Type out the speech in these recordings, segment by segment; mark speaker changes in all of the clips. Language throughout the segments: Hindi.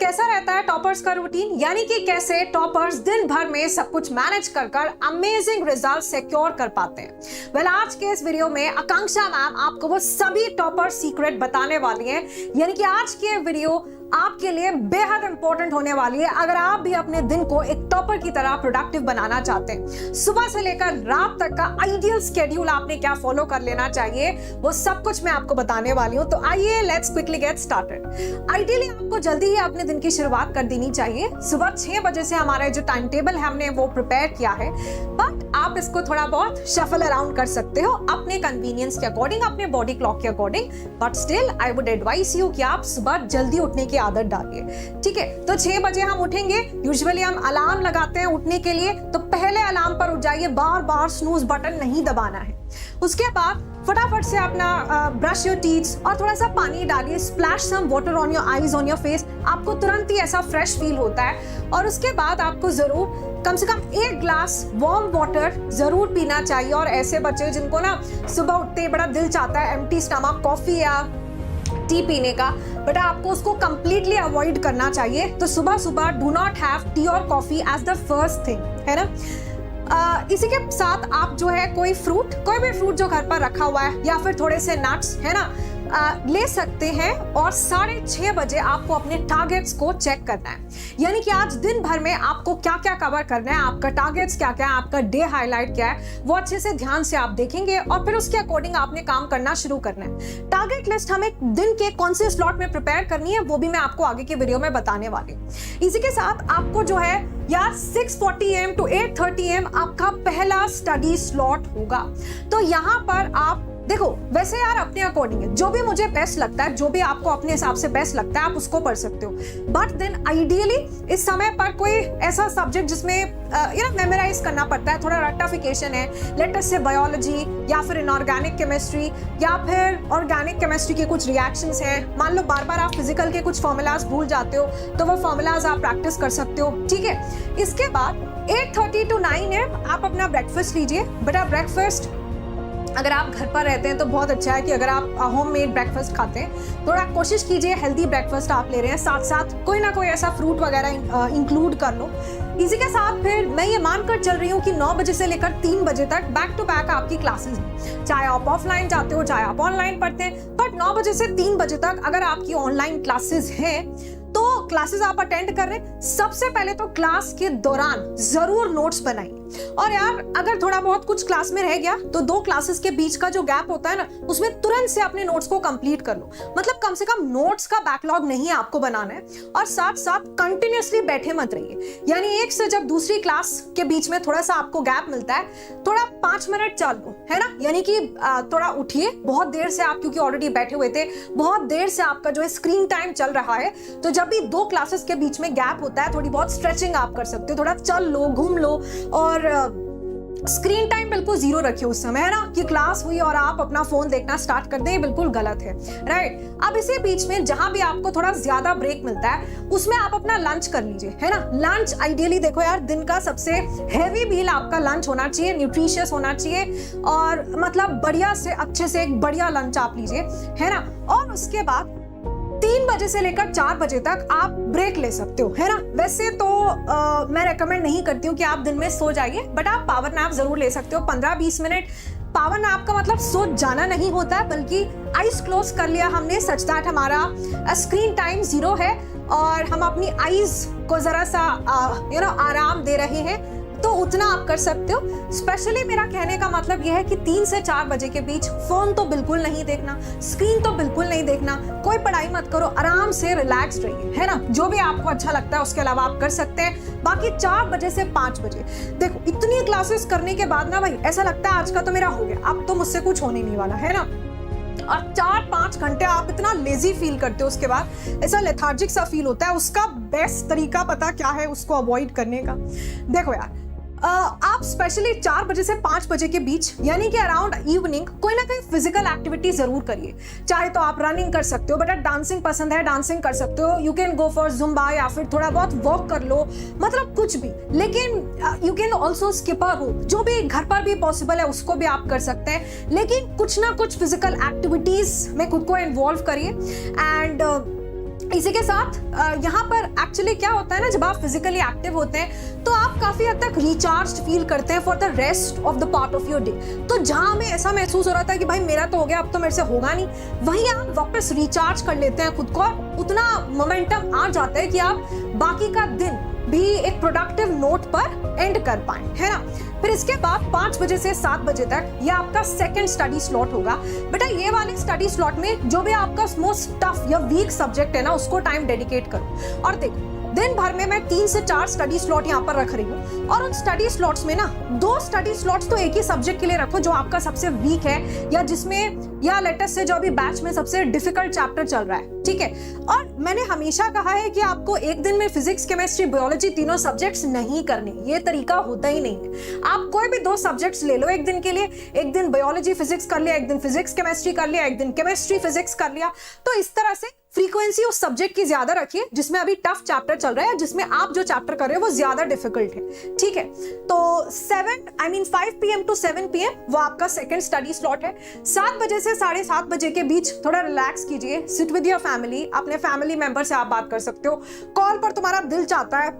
Speaker 1: कैसा रहता है टॉपर्स का रूटीन, यानी कि कैसे टॉपर्स दिन भर में सब कुछ मैनेज कर अमेजिंग रिजल्ट सिक्योर कर पाते हैं। वेल, आज के इस वीडियो में आकांक्षा मैम आपको वो सभी टॉपर सीक्रेट बताने वाली हैं, यानी कि आज की वीडियो आपके लिए बेहद इंपॉर्टेंट होने वाली है अगर आप भी अपने दिन को एक टॉपर की तरह प्रोडक्टिव बनाना चाहते हैं। सुबह से लेकर रात तक का आइडियल स्केड्यूल आपने क्या फॉलो कर लेना चाहिए, वो सब कुछ मैं आपको बताने वाली हूं। तो आइए let's quickly get started. Ideally आपको जल्दी ही अपने दिन की शुरुआत कर देनी चाहिए। सुबह 6 बजे से हमारा जो टाइम टेबल है हमने वो प्रिपेयर किया है, बट आप इसको थोड़ा बहुत शफल अराउंड कर सकते हो अपने कन्वीनियंस के अकॉर्डिंग, अपने बॉडी क्लॉक के according. But still I would advise you कि आप सुबह जल्दी उठने की आदत डालिए। ठीक है, तो 6 बजे हम उठेंगे। यूजुअली हम अलार्म लगाते हैं उठने के लिए, तो पहले अलार्म पर उठ जाइए, बार बार स्नूज बटन नहीं दबाना है। उसके बाद फटाफट से अपना ब्रश योर टीथ्स और थोड़ा सा पानी डालिए, splash some water on your eyes, on your face. आपको तुरंत ही ऐसा फ्रेश फील होता है। और उसके बाद आपको जरूर कम से कम 1 ग्लास वार्म वाटर जरूर पीना चाहिए। और ऐसे बच्चे जिनको ना सुबह उठते बड़ा दिल चाहता है एम्प्टी स्टमक कॉफी या टी पीने का, बट आपको उसको कंप्लीटली अवॉइड करना चाहिए। तो सुबह सुबह डू नॉट हैव टी और coffee as the first thing, है ना। इसी के साथ आप जो है कोई भी फ्रूट जो घर पर रखा हुआ है या फिर थोड़े से नट्स, है ना, ले सकते हैं। और 6:30 बजे आपको अपने टारगेट्स को चेक करना है, यानी कि आज दिन भर में आपको क्या क्या कवर करना है, आपका टारगेट्स क्या क्या है, आपका डे हाईलाइट क्या है, वो अच्छे से ध्यान से आप देखेंगे और फिर उसके अकॉर्डिंग आपने काम करना शुरू करना है। टारगेट लिस्ट हमें दिन के कौन से स्लॉट में प्रिपेयर करनी है वो भी मैं आपको आगे की वीडियो में बताने वाली हूँ। इसी के साथ आपको जो है यार 6:40 AM to 8:30 AM आपका पहला स्टडी स्लॉट होगा। तो यहाँ पर आप देखो, वैसे यार अपने अकॉर्डिंग है, जो भी मुझे बेस्ट लगता है, जो भी आपको अपने हिसाब से बेस्ट लगता है आप उसको पढ़ सकते हो। बट देन आइडियली इस समय पर कोई ऐसा सब्जेक्ट जिसमें मेमोराइज करना पड़ता है, थोड़ा रट्टाफिकेशन है, लेट अस से बायोलॉजी या फिर इनऑर्गेनिक केमिस्ट्री या फिर ऑर्गेनिक केमिस्ट्री के कुछ रिएक्शंस हैं। मान लो बार बार आप फिजिकल के कुछ फॉर्मूलाज भूल जाते हो, तो वो फॉर्मूलाज आप प्रैक्टिस कर सकते हो। ठीक है, इसके बाद 8:30 to 9 AM आप अपना ब्रेकफास्ट लीजिए। बेटा ब्रेकफास्ट अगर आप घर पर रहते हैं तो बहुत अच्छा है कि अगर आप होममेड ब्रेकफास्ट खाते हैं, थोड़ा कोशिश कीजिए हेल्दी ब्रेकफास्ट आप ले रहे हैं, साथ साथ कोई ना कोई ऐसा फ्रूट वगैरह इंक्लूड कर लो। इसी के साथ फिर मैं ये मानकर चल रही हूँ कि 9 बजे से लेकर 3 बजे तक बैक टू बैक आपकी क्लासेस हैं, चाहे आप ऑफलाइन जाते हो चाहे आप ऑनलाइन पढ़ते हैं। बट 9 बजे से 3 बजे तक अगर आपकी ऑनलाइन क्लासेस हैं तो क्लासेस आप अटेंड कर रहे हैं, सबसे पहले तो क्लास के दौरान जरूर नोट्स बनाइए। और यार अगर थोड़ा बहुत कुछ क्लास में रह गया तो 2 क्लासेस के बीच का जो गैप होता है ना, उसमें तुरंत से अपने नोट्स को कंप्लीट कर लो। मतलब कम से कम नोट्स का बैकलॉग नहीं आपको बनाना है। और साथ साथ कंटिन्यूअसली बैठे मत रहिए, यानी एक से जब दूसरी क्लास के बीच में थोड़ा सा आपको गैप मिलता है, थोड़ा 5 मिनट चल लो, है ना, यानी कि थोड़ा उठिए। बहुत देर से आप क्योंकि ऑलरेडी बैठे हुए थे, बहुत देर से आपका जो है स्क्रीन टाइम चल रहा है, तो जब भी 2 क्लासेस के बीच में गैप होता है थोड़ी बहुत स्ट्रेचिंग आप कर सकते हो, थोड़ा चल लो, घूम लो। और स्क्रीन टाइम बिल्कुल 0 रखिए उस समय, है ना, कि क्लास हुई और आप अपना फोन देखना स्टार्ट कर दें, बिल्कुल गलत है, राइट। अब इसी बीच में जहां भी आपको थोड़ा ज्यादा ब्रेक मिलता है उसमें आप अपना लंच कर लीजिए, है ना। लंच आइडियली देखो यार दिन का सबसे हैवी मील आपका लंच होना चाहिए, न्यूट्रिशियस होना चाहिए और मतलब बढ़िया से अच्छे से एक बढ़िया लंच आप लीजिए, है ना। और उसके बाद 3 बजे से लेकर 4 बजे तक आप ब्रेक ले सकते हो, है ना। वैसे तो मैं रेकमेंड नहीं करती हूँ कि आप दिन में सो जाइए, बट आप पावर नैप जरूर ले सकते हो 15-20 मिनट। पावर नैप का मतलब सो जाना नहीं होता है, बल्कि आईज क्लोज कर लिया हमने, सच दैट हमारा स्क्रीन टाइम 0 है और हम अपनी आईज को जरा सा आराम दे रहे हैं, तो उतना आप कर सकते हो। स्पेशली मेरा कहने का मतलब यह है कि 3 से 4 बजे के बीच फोन तो बिल्कुल नहीं देखना, स्क्रीन तो बिल्कुल नहीं देखना, कोई पढ़ाई मत करो, आराम से रिलैक्स रहिए, है ना। जो भी आपको अच्छा लगता है उसके अलावा आप कर सकते हैं। बाकी 4 बजे से 5 बजे देखो, इतनी क्लासेस करने के बाद ना भाई ऐसा लगता है आज का तो मेरा हो गया, अब तो मुझसे कुछ होने नहीं वाला, है ना। और 4-5 घंटे आप इतना लेजी फील करते हो, उसके बाद ऐसा लेथार्जिक सा फील होता है। उसका बेस्ट तरीका पता क्या है उसको अवॉइड करने का? देखो यार, आप स्पेशली 4 बजे से 5 बजे के बीच यानी कि अराउंड इवनिंग कोई ना कोई फिजिकल एक्टिविटी जरूर करिए। चाहे तो आप रनिंग कर सकते हो, बेटा डांसिंग पसंद है डांसिंग कर सकते हो, you can go for Zumba या फिर थोड़ा बहुत वॉक कर लो, मतलब कुछ भी। लेकिन you can also skip a rope, जो भी घर पर भी पॉसिबल है उसको भी आप कर सकते हैं, लेकिन कुछ ना कुछ फिजिकल एक्टिविटीज में खुद को इन्वॉल्व करिए। एंड इसी के साथ यहाँ पर एक्चुअली क्या होता है ना, जब आप फिजिकली एक्टिव होते हैं तो आप काफी हद तक रिचार्ज फील करते हैं for the rest of the part of your day. तो जहां हमें ऐसा महसूस हो रहा था कि भाई मेरा तो हो गया, अब तो मेरे से होगा नहीं, वहीं आप वापस रिचार्ज कर लेते हैं खुद को, उतना मोमेंटम आ जाता है कि आप बाकी का दिन भी एक प्रोडक्टिव नोट पर एंड कर पाए, है ना। फिर इसके बाद 5 बजे से 7 बजे तक ये आपका सेकंड स्टडी स्लॉट होगा। बेटा ये वाले स्टडी स्लॉट में जो भी आपका मोस्ट टफ या वीक सब्जेक्ट है ना, उसको टाइम डेडिकेट करो। और देखो दिन भर में मैं 3 से 4 स्टडी स्लॉट यहाँ पर रख रही हूँ, और उन स्टडी स्लॉट्स में ना 2 स्टडी स्लॉट्स तो एक ही सब्जेक्ट के लिए रखो जो आपका सबसे वीक है, या जिसमें या लेटेस्ट से जो अभी बैच में सबसे डिफिकल्ट चैप्टर चल रहा है, ठीक है। और मैंने हमेशा कहा है कि आपको एक दिन में फिजिक्स, केमिस्ट्री, बायोलॉजी तीनों सब्जेक्ट्स नहीं करने, ये तरीका होता ही नहीं है। आप कोई भी 2 सब्जेक्ट्स ले लो एक दिन के लिए, एक दिन बायोलॉजी फिजिक्स कर लिया, एक दिन फिजिक्स केमिस्ट्री कर लिया, एक दिन केमिस्ट्री फिजिक्स कर लिया। तो इस तरह से फ्रीक्वेंसी उस सब्जेक्ट की ज्यादा रखिए जिसमें अभी टफ चैप्टर चल रहा है, जिसमें आप जो चैप्टर कर रहे हो वो ज्यादा डिफिकल्ट है, ठीक है। तो 5 PM to 7 PM वो आपका सेकंड स्टडी स्लॉट है। 7 बजे से 7:30 बजे के बीच थोड़ा रिलैक्स कीजिए, सिट विद योर फैमिली, अपने फैमिली मेंबर से आप बात कर सकते हो। कॉल पर तुम्हारा दिल चाहता है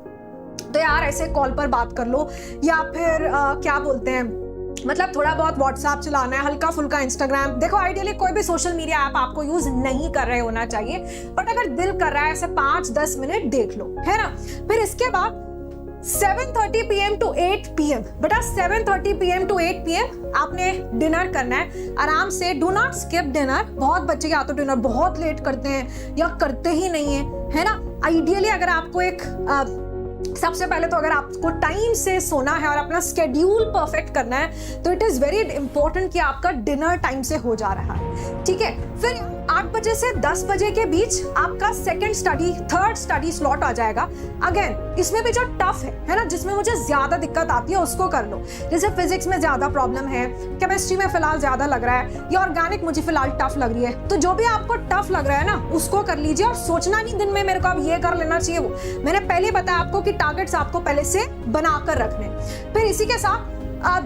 Speaker 1: तो यार ऐसे कॉल पर बात कर लो, या फिर क्या बोलते हैं, मतलब थोड़ा बहुत व्हाट्सएप चलाना है, हल्का फुल्का इंस्टाग्राम। देखो आइडियली कोई भी सोशल मीडिया ऐप आपको यूज नहीं कर रहे होना चाहिए, बट अगर दिल कर रहा है ऐसे 5-10 मिनट देख लो, है ना। फिर इसके बाद 7:30 PM to 8 PM, बेटा 7:30 PM to 8 PM आपने डिनर करना है आराम से। Do not skip dinner. बहुत बच्चे या तो डिनर बहुत लेट करते हैं या करते ही नहीं है ना। आइडियली अगर आपको एक सबसे पहले तो अगर आपको टाइम से सोना है और अपना स्केड्यूल परफेक्ट करना है तो इट इज वेरी इंपॉर्टेंट कि आपका डिनर टाइम से हो जा रहा है, ठीक है। फिर 8 बजे से 10 बजे के बीच आपका थर्ड स्टडी स्लॉट आ जाएगा। अगेन इसमें भी जो टफ है ना, जिसमें मुझे ज्यादा दिक्कत आती है उसको कर लो। जैसे फिजिक्स में ज्यादा प्रॉब्लम है, केमिस्ट्री में फिलहाल ज्यादा लग रहा है, या ऑर्गेनिक मुझे फिलहाल टफ लग रही है, तो जो भी आपको टफ लग रहा है ना उसको कर लीजिए। और सोचना नहीं दिन में मेरे को अब ये कर लेना चाहिए वो, मैंने पहले बताया आपको कि टारगेट्स आपको पहले से बनाकर रखने। फिर इसी के साथ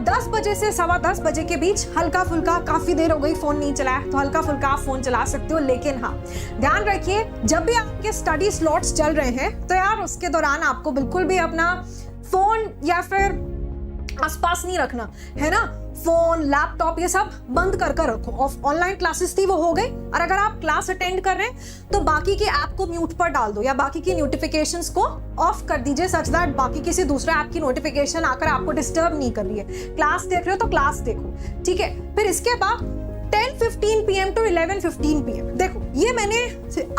Speaker 1: 10 बजे से 10:15 बजे के बीच हल्का फुल्का, काफी देर हो गई फोन नहीं चलाया तो हल्का फुल्का आप फोन चला सकते हो, लेकिन हाँ ध्यान रखिए जब भी आपके स्टडी स्लॉट्स चल रहे हैं तो यार उसके दौरान आपको बिल्कुल भी अपना फोन या फिर आसपास नहीं रखना, है ना। फोन, लैपटॉप ये सब बंद कर रखो। ऑनलाइन क्लासेस थी वो हो गई, और अगर आप क्लास अटेंड कर रहे हैं तो बाकी की ऐप को म्यूट पर डाल दो या बाकी की नोटिफिकेशंस को ऑफ कर दीजिए, सच दैट बाकी किसी दूसरे ऐप की नोटिफिकेशन आकर आपको डिस्टर्ब नहीं कर रही है। क्लास देख रहे हो तो क्लास देखो, ठीक है। फिर इसके बाद 10:15 PM to 11:15 PM, देखो ये मैंने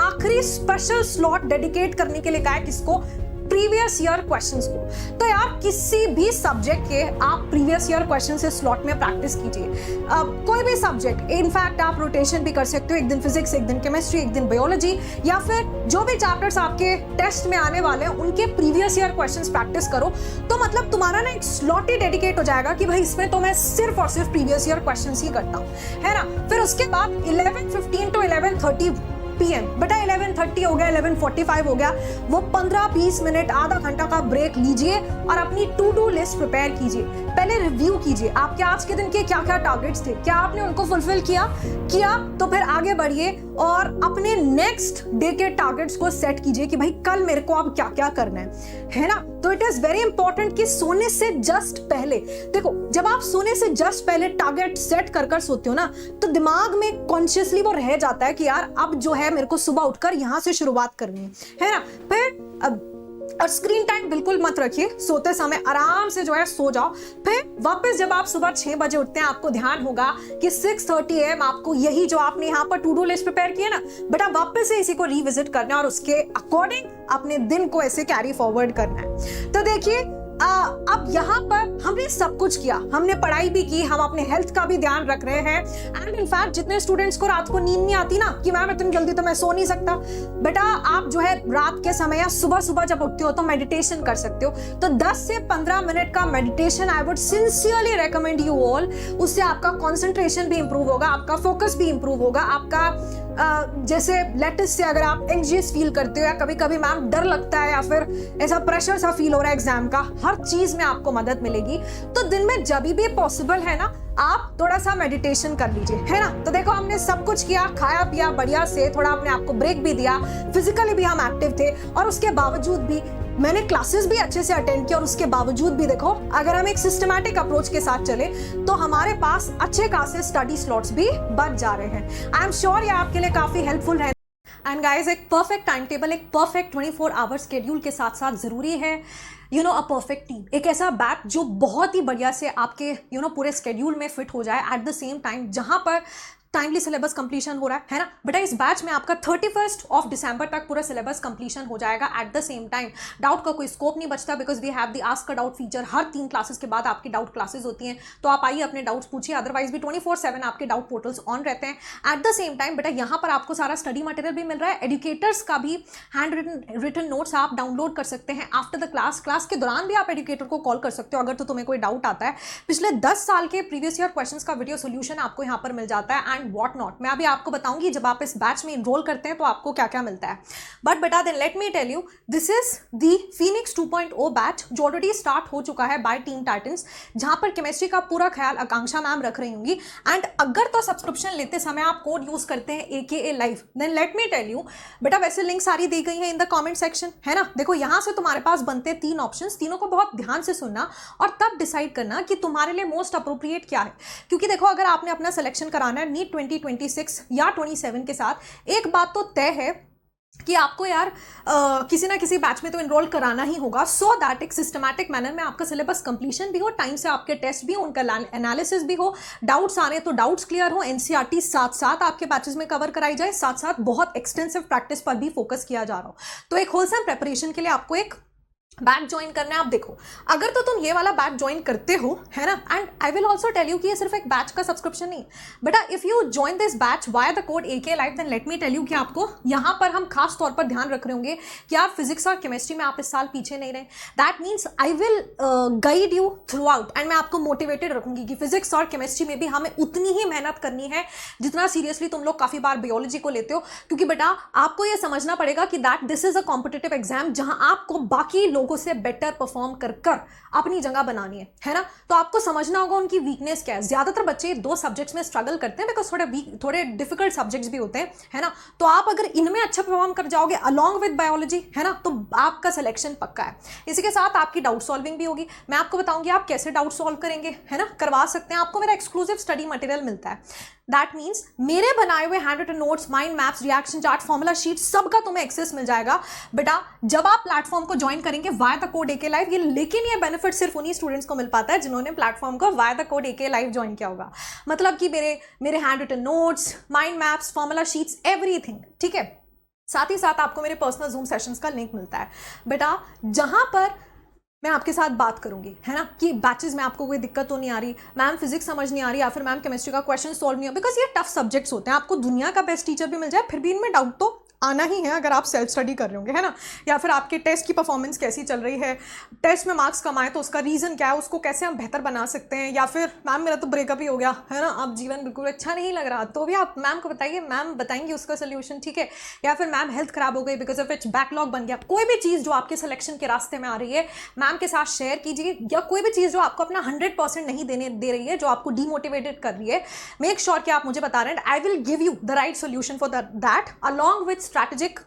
Speaker 1: आखिरी स्पेशल स्लॉट डेडिकेट करने के लिए कहा है, किसको, प्रीवियस ईयर क्वेश्चंस को। तो यार किसी भी सब्जेक्ट के आप प्रीवियस ईयर क्वेश्चन से स्लॉट में प्रैक्टिस कीजिए। कोई भी सब्जेक्ट, इनफैक्ट आप रोटेशन भी कर सकते हो, एक दिन फिजिक्स, एक दिन केमिस्ट्री, एक दिन बायोलॉजी, या फिर जो भी चैप्टर्स आपके टेस्ट में आने वाले हैं उनके प्रीवियस ईयर क्वेश्चंस प्रैक्टिस करो। तो मतलब तुम्हारा ना एक स्लॉट ही डेडिकेट हो जाएगा कि भाई इसमें तो मैं सिर्फ और सिर्फ प्रीवियस ईयर क्वेश्चंस ही करता हूँ, है ना। फिर उसके बाद 11:15 to 11:30 PM, बेटा 11:30 हो गया, 11:45 हो गया, वो 15-20 मिनट, आधा घंटा का ब्रेक लीजिए और अपनी टू डू लिस्ट प्रिपेयर कीजिए। पहले रिव्यू कीजिए आपके आज के दिन के क्या क्या टारगेट्स थे, क्या आपने उनको फुलफिल किया तो फिर आगे बढ़िए और अपने नेक्स्ट डे के टारगेट्स को सेट कीजिए कि भाई कल मेरे को अब क्या क्या करना है ना। तो इट इज वेरी इंपॉर्टेंट कि सोने से जस्ट पहले, देखो जब आप सोने से जस्ट पहले टारगेट सेट कर सोते हो ना तो दिमाग में कॉन्शियसली वो रह जाता है कि यार अब जो है मेरे को सुबह उठकर यहां से शुरुआत करनी है ना। फिर और स्क्रीन टाइम बिल्कुल मत रखिए, सोते समय आराम से जो है सो जाओ। फिर वापस जब आप सुबह 6 बजे उठते हैं आपको ध्यान होगा कि 6:30 AM आपको यही जो आपने यहाँ पर टू डू लिस्ट प्रिपेयर किया ना बेटा वापस से इसी को रिविजिट करना है और उसके अकॉर्डिंग अपने दिन को ऐसे कैरी फॉरवर्ड करना है। तो देखिए अब यहाँ पर हमने सब कुछ किया, हमने पढ़ाई भी की, हम अपने हेल्थ का भी ध्यान रख रहे हैं। एंड इनफैक्ट जितने स्टूडेंट्स को रात को नींद नहीं आती ना कि मैम इतनी जल्दी तो मैं सो नहीं सकता, बेटा आप जो है रात के समय या सुबह जब उठते हो तो मेडिटेशन कर सकते हो। तो 10 से 15 मिनट का meditation I would sincerely recommend you all. उससे आपका कॉन्सेंट्रेशन भी इंप्रूव होगा, आपका फोकस भी इंप्रूव होगा, आपका जैसे लेटेस्ट से अगर आप एंग्जियस फील करते हो या कभी कभी मैम डर लगता है या फिर ऐसा प्रेशर सा फील हो रहा है एग्जाम का, हर चीज में आपको मदद मिलेगी। तो दिन में जब भी पॉसिबल है ना आप थोड़ा सा मेडिटेशन कर लीजिए, है ना। तो देखो हमने सब कुछ किया, खाया पिया बढ़िया से, थोड़ा अपने आप को ब्रेक भी दिया, फिजिकली भी हम एक्टिव थे, और उसके बावजूद भी मैंने क्लासेस भी अच्छे से अटेंड किया, और उसके बावजूद भी देखो अगर हम एक सिस्टमैटिक अप्रोच के साथ चले तो हमारे पास अच्छे खासे स्टडी स्लॉट्स भी बच जा रहे हैं। आई एम श्योर ये आपके लिए काफी हेल्पफुल है। एंड गाइज, एक परफेक्ट टाइम टेबल, एक परफेक्ट 24 आवर शेड्यूल के साथ साथ जरूरी है अ परफेक्ट टीम, एक ऐसा बैच जो बहुत ही बढ़िया से आपके पूरे शेड्यूल में फिट हो जाए एट द सेम टाइम, जहां पर टाइमली सिलेबस कंप्लीशन हो रहा है ना बेटा। इस बैच में आपका 31 दिसंबर तक पूरा सिलेबस कंप्लीशन हो जाएगा। At the same time doubt का कोई स्कोप नहीं बचता, because we have the ask a doubt feature. हर 3 क्लासेस के बाद आपकी डाउट क्लासेस होती हैं, तो आप आइए अपने डाउट्स पूछिए। अदरवाइज भी 24/7 आपके डाउट पोर्टल्स ऑन रहते हैं। एट द सेम टाइम बेटा यहाँ पर आपको सारा स्टडी मटेरियल भी मिल रहा है, एजुकेटर्स का भी हैंड रिटन नोट्स आप डाउनलोड कर सकते हैं आफ्टर द क्लास के दौरान भी आप एजुकेटर को कॉल कर सकते हो अगर तो तुम्हें कोई डाउट आता है। पिछले 10 साल के प्रीवियस ईयर क्वेश्चंस का वीडियो सोल्यूशन आपको यहाँ पर मिल जाता है एंड व्हाट नॉट। मैं अभी आपको बताऊंगी जब आप इस बैच में इनरोल करते हैं तो आपको क्या क्या मिलता है। बट बेटा then let me tell you, this is the Phoenix 2.0 batch जो ऑलरेडी स्टार्ट हो चुका है बाय टीम टाइटंस, जहां पर केमिस्ट्री का पूरा ख्याल आकांक्षा मैम रख रही होंगी। एंड अगर तो सब्सक्रिप्शन लेते समय आप कोड यूज करते हैं AKA live, then let me tell you बेटा, वैसे लिंक सारी दी गई है इन द कमेंट सेक्शन, है ना। देखो यहां से तुम्हारे पास बनते हैं 3 ऑप्शंस, तीनों को बहुत ध्यान से सुनना और तब डिसाइड करना कि तुम्हारे लिए मोस्ट अप्रोप्रिएट क्या है। क्योंकि देखो अगर आपने अपना सिलेक्शन कराना है नीट 2026 या 27 के साथ, एक बात तो तय है कि आपको यार किसी ना किसी बैच में तो इनरोल कराना ही होगा, सो दैट एक सिस्टमैटिक मैनर में आपका सिलेबस कंप्लीशन भी हो, टाइम से आपके टेस्ट भी हो, उनका एनालिसिस भी हो, डाउट्स आ रहे हैं तो डाउट्स क्लियर हो, NCERT साथ साथ आपके बैचेस में कवर कराई जाए, साथ साथ बहुत एक्सटेंसिव प्रैक्टिस पर भी फोकस किया जा रहा हो। तो एक होलसम प्रेपरेशन के लिए आपको एक बैच ज्वाइन करना है। आप देखो अगर तो तुम ये वाला बैच ज्वाइन करते हो, है ना, and I will also tell you कि ये सिर्फ एक बैच का सब्सक्रिप्शन नहीं बेटा। If you join this batch via the code AKA live, then let me tell you कि आपको यहाँ पर हम खास तौर पर ध्यान रख रहे होंगे कि आप फिजिक्स और केमिस्ट्री में आप इस साल पीछे नहीं रहे। That means I will guide you through out and मैं आपको मोटिवेटेड रखूंगी कि फिजिक्स और केमिस्ट्री में भी हमें उतनी ही मेहनत करनी है जितना सीरियसली तुम लोग काफी बार बायोलॉजी को लेते हो। क्योंकि बेटा आपको ये समझना पड़ेगा कि that this is a competitive exam जहां आपको बाकी लोगों से बेटर परफॉर्म कर अपनी जगह बनानी है ना। तो आपको समझना होगा उनकी वीकनेस क्या है। ज्यादातर बच्चे 2 सब्जेक्ट्स में स्ट्रगल करते हैं बिकॉज थोड़े डिफिकल्ट सब्जेक्ट्स भी होते हैं, है ना। तो आप अगर इनमें अच्छा परफॉर्म कर जाओगे अलॉन्ग विद बायोलॉजी, है ना, तो आपका सिलेक्शन पक्का है। इसी के साथ आपकी डाउट सॉल्विंग भी होगी। मैं आपको बताऊंगी आप कैसे डाउट सॉल्व करेंगे, है ना, करवा सकते हैं। आपको मेरा एक्सक्लूसिव स्टडी मटेरियल मिलता है। दैट मीन्स मेरे बनाए हुए handwritten notes, mind maps, reaction chart, formula sheet, सबका तुम्हें एक्सेस मिल जाएगा बेटा जब आप प्लेटफॉर्म को ज्वाइन करेंगे via the code AKA live. लेकिन ये बेनिफिट सिर्फ उन्हीं स्टूडेंट्स को मिल पाता है जिन्होंने प्लेटफॉर्म को via the code AKA live join किया होगा। मतलब कि मेरे handwritten notes, mind maps, formula sheets, everything, ठीक है। साथ ही साथ आपको मेरे पर्सनल जूम सेशंस का लिंक मिलता है बेटा, जहां पर मैं आपके साथ बात करूंगी, है ना, कि बैचेस में आपको कोई दिक्कत तो नहीं आ रही, मैम फिजिक्स समझ नहीं आ रही या फिर मैम केमिस्ट्री का क्वेश्चन सॉल्व नहीं हो, बिकॉज ये टफ सब्जेक्ट्स होते हैं। आपको दुनिया का बेस्ट टीचर भी मिल जाए फिर भी इनमें डाउट तो आना ही है अगर आप सेल्फ स्टडी कर रहे होंगे, है ना। या फिर आपके टेस्ट की परफॉर्मेंस कैसी चल रही है, टेस्ट में मार्क्स कम आए तो उसका रीज़न क्या है, उसको कैसे हम बेहतर बना सकते हैं। या फिर मैम मेरा तो ब्रेकअप ही हो गया, है ना, अब जीवन बिल्कुल अच्छा नहीं लग रहा, तो भी आप मैम को बताइए, मैम बताएंगी उसका सोल्यूशन, ठीक है। या फिर मैम हेल्थ खराब हो गई बिकॉज ऑफ इट्स बैकलॉग बन गया। कोई भी चीज़ जो आपके सिलेक्शन के रास्ते में आ रही है मैम के साथ शेयर कीजिए, या कोई भी चीज़ जो आपको अपना 100% नहीं दे रही है, जो आपको डीमोटिवेटेड कर रही है, मेक श्योर कि आप मुझे बता रहे हैं। I will give you the right solution for that along with strategic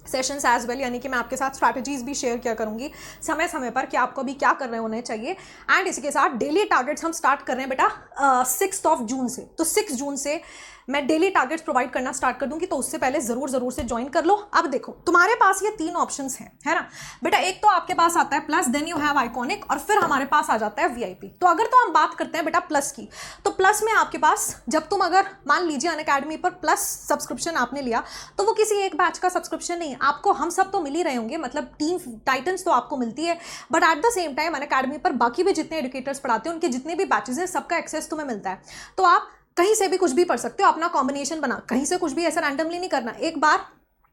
Speaker 1: sessions as well, यानी कि मैं आपके साथ स्ट्रैटेजीज भी शेयर किया करूंगी समय समय पर कि आपको अभी क्या कर रहे होने चाहिए। एंड इसी के साथ डेली टारगेट्स हम स्टार्ट कर रहे हैं बेटा 6 जून से। तो 6 जून से मैं डेली टारगेट्स प्रोवाइड करना स्टार्ट कर दूंगी, तो उससे पहले जरूर से ज्वाइन कर लो। अब देखो तुम्हारे पास ये 3 ऑप्शंस हैं, है ना बेटा। एक तो आपके पास आता है plus, then you have iconic, और फिर हमारे पास आ जाता है VIP। तो अगर तो हम बात करते हैं बेटा प्लस की, तो प्लस में आपके पास जब तुम अगर मान लीजिए अनअकैडमी पर प्लस सब्सक्रिप्शन आपने लिया, तो वो किसी एक बैच का सब्सक्रिप्शन नहीं है, आपको हम सब तो मिल ही रहे होंगे, मतलब टीम टाइटंस तो आपको मिलती है, but at the same time Unacademy पर बाकी भी जितने एजुकेटर्स पढ़ाते हैं उनके जितने भी बैचेस हैं सबका एक्सेस तुम्हें मिलता है। तो आप कहीं से भी कुछ भी पढ़ सकते हो, अपना कॉम्बिनेशन बना, कहीं से कुछ भी ऐसा रैंडमली नहीं करना। एक बार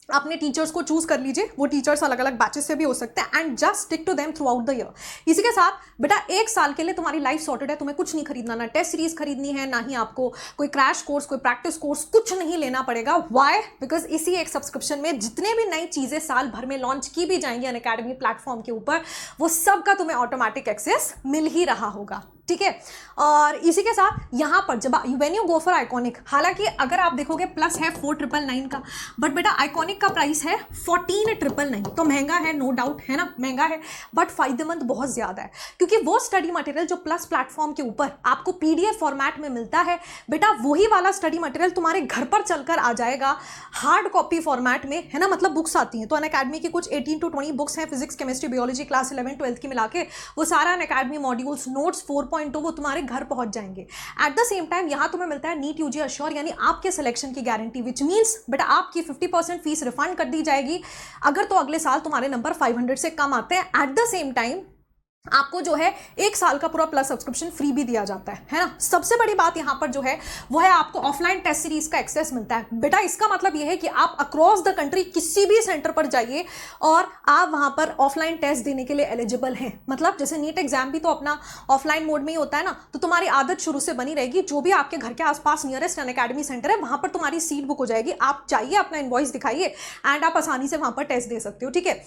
Speaker 1: अपने टीचर्स को चूज कर लीजिए, वो टीचर्स अलग अलग बैचेस से भी हो सकते हैं, and just stick to them throughout the year. इसी के साथ बेटा 1 साल के लिए तुम्हारी लाइफ सॉर्टेड है, तुम्हें कुछ नहीं खरीदना, ना टेस्ट सीरीज खरीदनी है, ना ही आपको कोई क्रैश कोर्स, कोई प्रैक्टिस कोर्स, कुछ नहीं लेना पड़ेगा। व्हाई? बिकॉज इसी एक सब्सक्रिप्शन में जितने भी नई चीजें साल भर में लॉन्च की भी जाएंगी अनअकैडमी प्लेटफॉर्म के ऊपर, वो सब का तुम्हें ऑटोमेटिक एक्सेस मिल ही रहा होगा, ठीक है। और इसी के साथ यहाँ पर जब when you go for iconic, हालांकि अगर आप देखोगे प्लस है 4999 का, बट बेटा आइकॉनिक का प्राइस है 14999, तो महंगा है, नो डाउट, है ना, महंगा है, बट फायदेमंद बहुत ज़्यादा है, क्योंकि वो स्टडी मटेरियल जो प्लस प्लेटफॉर्म के ऊपर आपको PDF फॉर्मेट में मिलता है, बेटा वही वाला स्टडी मटेरियल तुम्हारे घर पर चलकर आ जाएगा हार्ड कॉपी फॉर्मेट में, है ना, मतलब बुक्स आती हैं। तो अनअकैडमी की कुछ 18 to 20 बुक्स हैं, फिजिक्स, केमिस्ट्री, बायोलॉजी, क्लास 11 12 की मिला के, वो सारा अनअकैडमी मॉड्यूल्स, नोट्स 4.0 वो तुम्हारे घर पहुंच जाएंगे। एट द सेम टाइम यहाँ तुम्हें मिलता है नीट यूजी अश्योर, यानी आपके सिलेक्शन की गारंटी, विच मीन्स बेटा आपकी 50% फीस रिफंड कर दी जाएगी अगर तो अगले साल तुम्हारे नंबर 500 से कम आते हैं। एट द सेम टाइम आपको जो है 1 साल का पूरा प्लस सब्सक्रिप्शन फ्री भी दिया जाता है ना। सबसे बड़ी बात यहाँ पर जो है वो है आपको ऑफलाइन टेस्ट सीरीज का एक्सेस मिलता है। बेटा इसका मतलब ये है कि आप अक्रॉस द कंट्री किसी भी सेंटर पर जाइए और आप वहाँ पर ऑफलाइन टेस्ट देने के लिए एलिजिबल हैं। मतलब जैसे नीट एग्जाम भी तो अपना ऑफलाइन मोड में ही होता है ना, तो तुम्हारी आदत शुरू से बनी रहेगी, जो भी आपके घर के आसपास नियरेस्ट अनअकैडमी सेंटर है वहाँ पर तुम्हारी सीट बुक हो जाएगी, आप जाइए, अपना इनवॉइस दिखाइए एंड आप आसानी से वहाँ पर टेस्ट दे सकते हो, ठीक है।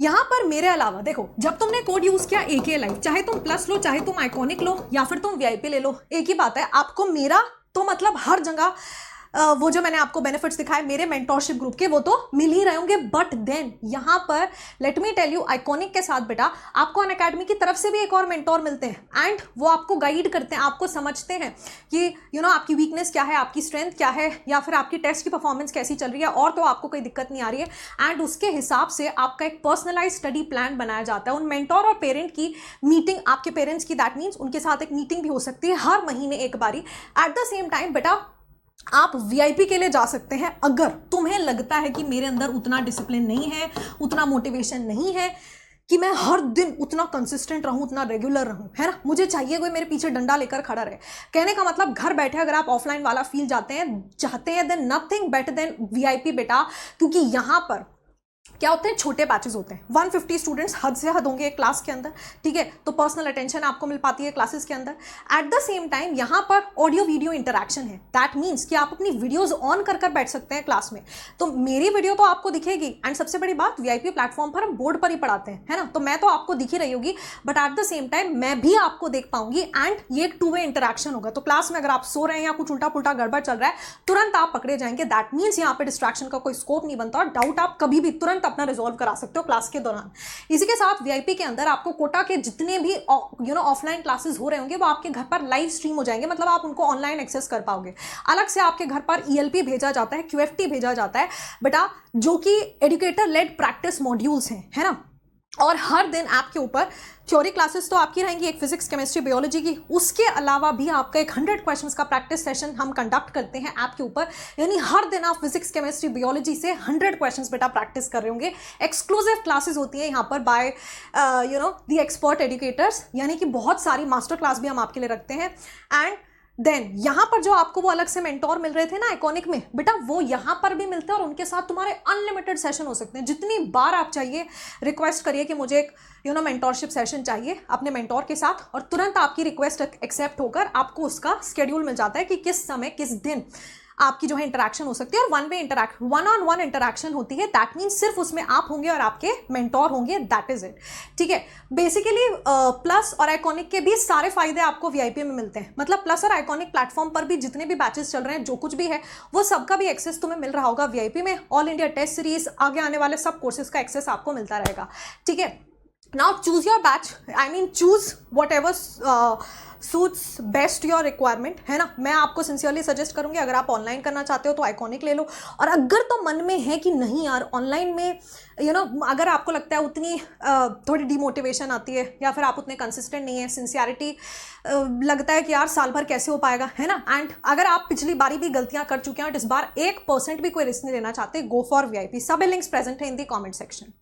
Speaker 1: यहाँ पर मेरे अलावा देखो, जब तुमने कोड यूज किया AK लाइव, चाहे तुम प्लस लो, चाहे तुम आइकॉनिक लो, या फिर तुम VIP ले लो, एक ही बात है, आपको मेरा तो मतलब हर जगह वो जो मैंने आपको बेनिफिट्स दिखाए मेरे मेंटोरशिप ग्रुप के, वो तो मिल ही रहे होंगे। बट देन यहाँ पर let me tell you, iconic के साथ बेटा आपको अनअकैडमी की तरफ से भी एक और मेंटोर मिलते हैं एंड वो आपको गाइड करते हैं, आपको समझते हैं कि यू नो आपकी वीकनेस क्या है, आपकी स्ट्रेंथ क्या है, या फिर आपकी टेस्ट की परफॉर्मेंस कैसी चल रही है, और तो आपको कोई दिक्कत नहीं आ रही है। एंड उसके हिसाब से आपका एक पर्सनलाइज स्टडी प्लान बनाया जाता है। उन मेंटोर और पेरेंट की मीटिंग, आपके पेरेंट्स की, दैट मीन्स उनके साथ एक मीटिंग भी हो सकती है हर महीने एक बारी। एट द सेम टाइम बेटा आप VIP के लिए जा सकते हैं अगर तुम्हें लगता है कि मेरे अंदर उतना डिसिप्लिन नहीं है, उतना मोटिवेशन नहीं है कि मैं हर दिन उतना कंसिस्टेंट रहूं, उतना रेगुलर रहूं, है ना, मुझे चाहिए कोई मेरे पीछे डंडा लेकर खड़ा रहे। कहने का मतलब घर बैठे अगर आप ऑफलाइन वाला फील चाहते हैं then nothing better than VIP बेटा, क्योंकि यहाँ पर क्या होते हैं, छोटे बैचेस होते हैं, 150 स्टूडेंट्स हद से हद होंगे एक क्लास के अंदर, ठीक है, तो पर्सनल अटेंशन आपको मिल पाती है क्लासेस के अंदर। एट द सेम टाइम यहाँ पर ऑडियो वीडियो इंटरेक्शन है, दैट मीन्स कि आप अपनी वीडियोस ऑन कर बैठ सकते हैं क्लास में, तो मेरी वीडियो तो आपको दिखेगी। एंड सबसे बड़ी बात, VIP प्लेटफॉर्म पर हम बोर्ड पर ही पढ़ाते हैं, है ना, तो मैं तो आपको दिख ही रही होगी, but at the same time मैं भी आपको देख पाऊंगी एंड ये एक 2 वे इंटरेक्शन होगा। तो क्लास में अगर आप सो रहे हैं या कुछ उल्टा पुल्टा गड़बड़ चल रहा है, तुरंत आप पकड़े जाएंगे, दैट मीन्स यहाँ पे डिस्ट्रैक्शन का कोई स्कोप नहीं बनता और डाउट आप कभी भी तुरंत अपना रिजॉल्व करा सकते हो क्लास के दौरान। इसी के साथ VIP के अंदर आपको कोटा के जितने भी ऑफलाइन क्लासेस हो रहे होंगे वो आपके घर पर लाइव स्ट्रीम हो जाएंगे, मतलब आप उनको ऑनलाइन एक्सेस कर पाओगे। अलग से आपके घर पर ELP भेजा जाता है, QFT भेजा जाता है बेटा, जो कि एजुकेटर लेड प्रैक्टिस मॉड्यूल्स हैं, है ना, और हर दिन ऐप के ऊपर थ्योरी क्लासेस तो आपकी रहेंगी, एक फिजिक्स, केमिस्ट्री, बायोलॉजी की, उसके अलावा भी आपका एक 100 क्वेश्चंस का प्रैक्टिस सेशन हम कंडक्ट करते हैं ऐप के ऊपर, यानी हर दिन आप फिजिक्स, केमिस्ट्री, बायोलॉजी से 100 क्वेश्चंस बेटा प्रैक्टिस कर रहे होंगे। एक्सक्लूसिव क्लासेस होती है यहाँ पर बाय द एक्सपर्ट एजुकेटर्स, यानी कि बहुत सारी मास्टर क्लास भी हम आपके लिए रखते हैं। एंड देन यहाँ पर जो आपको वो अलग से मेंटोर मिल रहे थे ना आइकॉनिक में, बेटा वो यहाँ पर भी मिलते हैं और उनके साथ तुम्हारे अनलिमिटेड सेशन हो सकते हैं। जितनी बार आप चाहिए रिक्वेस्ट करिए कि मुझे एक मेंटोरशिप सेशन चाहिए अपने मेंटोर के साथ, और तुरंत आपकी रिक्वेस्ट एक्सेप्ट होकर आपको उसका स्केड्यूल मिल जाता है कि किस समय किस दिन आपकी जो है इंटरेक्शन हो सकती है। और वन ऑन वन इंटरेक्शन होती है, दैट मीन्स सिर्फ उसमें आप होंगे और आपके मेंटोर होंगे, दैट इज इट, ठीक है। बेसिकली प्लस और आइकॉनिक के भी सारे फायदे आपको VIP में मिलते हैं, मतलब प्लस और आइकॉनिक प्लेटफॉर्म पर भी जितने भी बैचेस चल रहे हैं, जो कुछ भी है वो सबका भी एक्सेस तुम्हें मिल रहा होगा VIP में। ऑल इंडिया टेस्ट सीरीज, आगे आने वाले सब कोर्सेज का एक्सेस आपको मिलता रहेगा, ठीक है। Now choose your batch, I mean choose what ever suits best your requirement, है ना। मैं आपको सिंसियरली सजेस्ट करूंगी, अगर आप ऑनलाइन करना चाहते हो तो आइकॉनिक ले लो, और अगर तो मन में है कि नहीं यार ऑनलाइन में अगर आपको लगता है उतनी थोड़ी डिमोटिवेशन आती है, या फिर आप उतने कंसिस्टेंट नहीं है, सिंसियरिटी लगता है कि यार साल भर कैसे हो पाएगा, है ना, एंड अगर आप पिछली बारी भी गलतियां कर चुके हैं और इस बार 1% भी कोई रिस्क नहीं लेना चाहते, गो फॉर VIP। सब लिंक्स प्रेजेंट है इन दी कॉमेंट सेक्शन।